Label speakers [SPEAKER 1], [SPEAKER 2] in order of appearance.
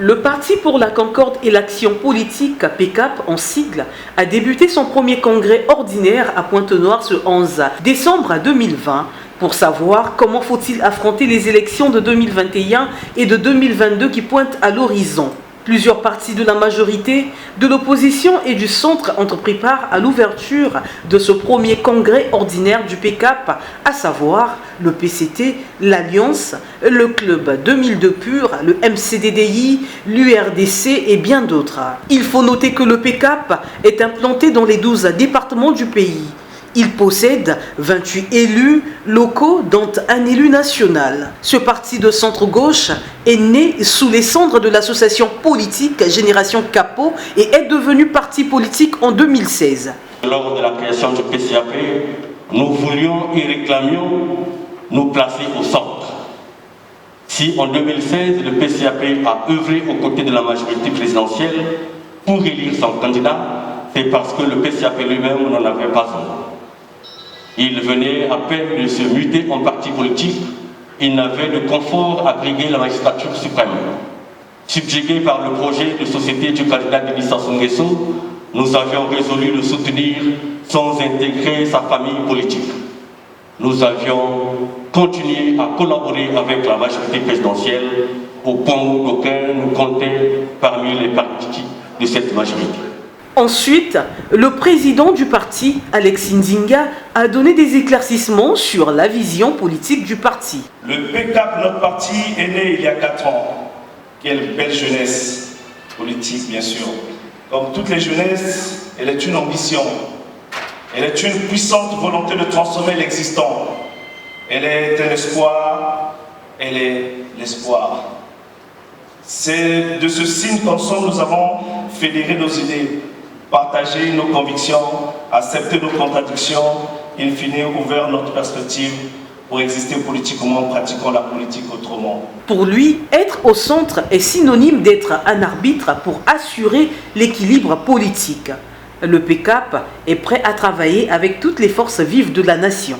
[SPEAKER 1] Le Parti pour la Concorde et l'Action politique, PCAP en sigle, a débuté son premier congrès ordinaire à Pointe-Noire ce 11 décembre 2020 pour savoir comment faut-il affronter les élections de 2021 et de 2022 qui pointent à l'horizon. Plusieurs partis de la majorité, de l'opposition et du centre ont pris part à l'ouverture de ce premier congrès ordinaire du PCAP, à savoir le PCT, l'Alliance, le Club 2002 Pur, le MCDDI, l'URDC et bien d'autres. Il faut noter que le PCAP est implanté dans les 12 départements du pays. Il possède 28 élus locaux, dont un élu national. Ce parti de centre-gauche est né sous les cendres de l'association politique Génération Capot et est devenu parti politique en 2016.
[SPEAKER 2] Lors de la création du PCAP, nous voulions et réclamions nous placer au centre. Si en 2016, le PCAP a œuvré aux côtés de la majorité présidentielle pour élire son candidat, c'est parce que le PCAP lui-même n'en avait pas un. Il venait à peine de se muter en parti politique. Il n'avait de confort à briguer la magistrature suprême. Subjugué par le projet de société du candidat Denis Sassou Nguesso, nous avions résolu de soutenir sans intégrer sa famille politique. Nous avions continué à collaborer avec la majorité présidentielle au point où d'aucuns nous comptaient parmi les partis de cette majorité.
[SPEAKER 1] Ensuite, le président du parti, Alex Ndinga, a donné des éclaircissements sur la vision politique du parti.
[SPEAKER 3] Le PCAP, notre parti, est né il y a 4 ans. Quelle belle jeunesse politique, bien sûr. Comme toutes les jeunesses, elle est une ambition. Elle est une puissante volonté de transformer l'existant. Elle est un espoir. Elle est l'espoir. C'est de ce signe qu'ensemble nous avons fédéré nos idées, partager nos convictions, accepter nos contradictions, in fine ouvert notre perspective pour exister politiquement en pratiquant la politique autrement.
[SPEAKER 1] Pour lui, être au centre est synonyme d'être un arbitre pour assurer l'équilibre politique. Le PCAP est prêt à travailler avec toutes les forces vives de la nation.